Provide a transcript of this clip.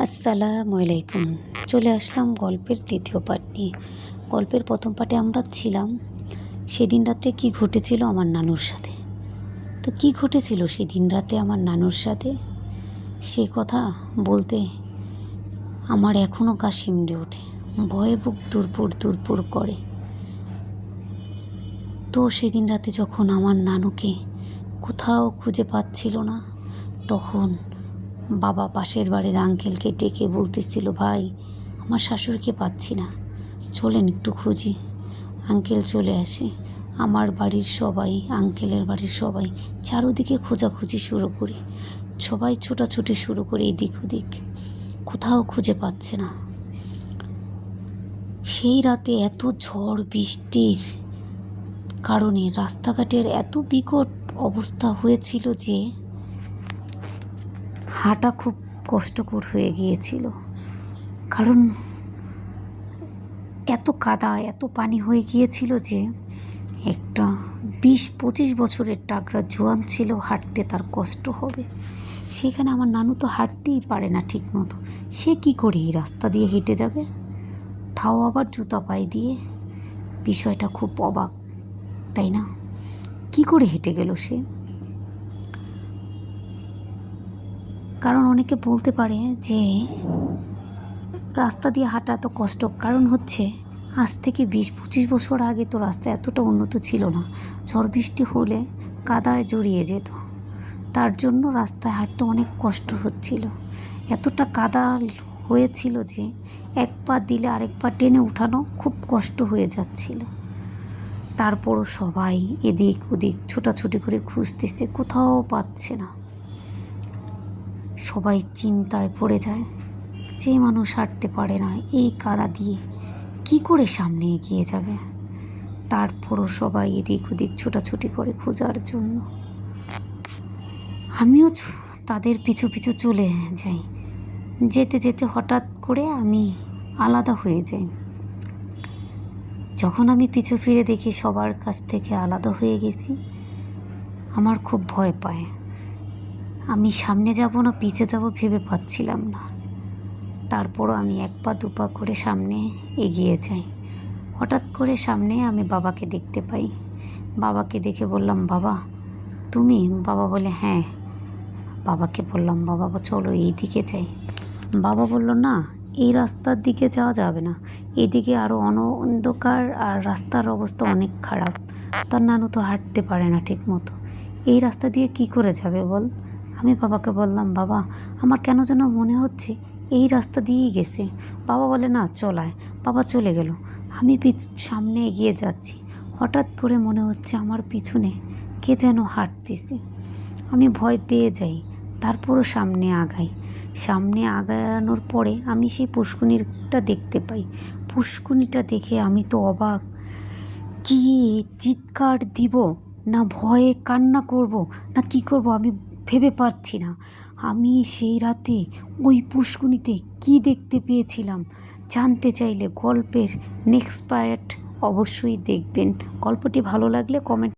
আসসালামু আলাইকুম। চলে আসলাম গল্পের দ্বিতীয় পার্ট নিয়ে। গল্পের প্রথম পার্টে আমরা ছিলাম সেদিন রাত্রে কী ঘটেছিল আমার নানুর সাথে। তো কী ঘটেছিল সেদিন রাতে আমার নানুর সাথে সে কথা বলতে আমার এখনও গা শিমড়ে ওঠে, ভয়ে বুক দুরপুর দুরপুর করে। তো সেদিন রাতে যখন আমার নানুকে কোথাও খুঁজে পাচ্ছিল না, তখন বাবা পাশের বাড়ির আঙ্কেলকে ডেকে বলতেছিল, ভাই আমার শাশুড়িকে পাচ্ছি না, চলেন একটু খুঁজি। আঙ্কেল চলে আসে। আমার বাড়ির সবাই, আঙ্কেলের বাড়ির সবাই চারোদিকে খোঁজাখুঁজি শুরু করি, সবাই ছোটাছুটি শুরু করে এদিক ওদিক, কোথাও খুঁজে পাচ্ছে না। সেই রাতে এত ঝড় বৃষ্টির কারণে রাস্তাঘাটের এত বিকট অবস্থা হয়েছিল যে হাঁটা খুব কষ্টকর হয়ে গিয়েছিল। কারণ এত কাদা, এত পানি হয়ে গিয়েছিল যে একটা 20-25 বছরের টাকরা জোয়ান ছিল, হাঁটতে তার কষ্ট হবে। সেখানে আমার নানু তো হাঁটতেই পারে না ঠিক মতো, সে কী করে এই রাস্তা দিয়ে হেঁটে যাবে, তাও আবার জুতা পায়ে দিয়ে। বিষয়টা খুব অবাক, তাই না? কী করে হেঁটে গেল সে? কারণ অনেকে বলতে পারে যে রাস্তা দিয়ে হাঁটা এত কষ্ট, কারণ হচ্ছে আজ থেকে 20-25 বছর আগে তো রাস্তা এতটা উন্নত ছিল না। ঝড় বৃষ্টি হলে কাদায় জড়িয়ে যেত, তার জন্য রাস্তায় হাঁটতে অনেক কষ্ট হচ্ছিল। এতটা কাদা হয়েছিল যে এক পা দিলে আরেক পা টেনে উঠানো খুব কষ্ট হয়ে যাচ্ছিল। তারপরও সবাই এদিক ওদিক ছোটাছুটি করে খুঁজতেছে, কোথাও পাচ্ছে না। সবাই চিন্তায় পড়ে যায়, যে মানুষ হাঁটতে পারে না এই কাদা দিয়ে কি করে সামনে এগিয়ে যাবে। তারপরও সবাই এদিক ওদিক ছোটাছুটি করে খোঁজার জন্য। আমিও তাদের পিছু পিছু চলে যাই। যেতে যেতে হঠাৎ করে আমি আলাদা হয়ে যাই। যখন আমি পিছু ফিরে দেখি সবার কাছ থেকে আলাদা হয়ে গেছি, আমার খুব ভয় পায়। আমি সামনে যাব না পিছে যাব ভেবে পাচ্ছিলাম না। তারপরও আমি এক পা দু পা করে সামনে এগিয়ে যাই। হঠাৎ করে সামনে আমি বাবাকে দেখতে পাই। বাবাকে দেখে বললাম, বাবা তুমি? বাবা বলে হ্যাঁ। বাবাকে বললাম, বাবা চলো এই দিকে যাই। বাবা বলল, না এই রাস্তার দিকে যাওয়া যাবে না, এদিকে আরও অন্ধকার আর রাস্তার অবস্থা অনেক খারাপ। তার নানু তো হাঁটতে পারে না ঠিক মতো, এই রাস্তা দিয়ে কি করে যাবে বল। আমি বাবাকে বললাম, বাবা আমার কেন যেন মনে হচ্ছে এই রাস্তা দিয়েই গেছে। বাবা বলে, না চলায়। বাবা চলে গেল। আমি সামনে এগিয়ে যাচ্ছি, হঠাৎ করে মনে হচ্ছে আমার পিছনে কে যেন হাঁটতেছে। আমি ভয় পেয়ে যাই, তারপরও সামনে আগাই। সামনে আগানোর পরে আমি সেই পুষ্কুনিটা দেখতে পাই। পুষ্কুনিটা দেখে আমি তো অবাক, কি চিৎকার দিব না ভয়ে কান্না করব না কি করব আমি ভেবে পাচ্ছি না। আমি সেই রাতে ওই পুষ্কুনিতে কি দেখতে পেয়েছিলাম জানতে চাইলে গল্পের নেক্সট পার্ট অবশ্যই দেখবেন। গল্পটি ভালো লাগলে কমেন্ট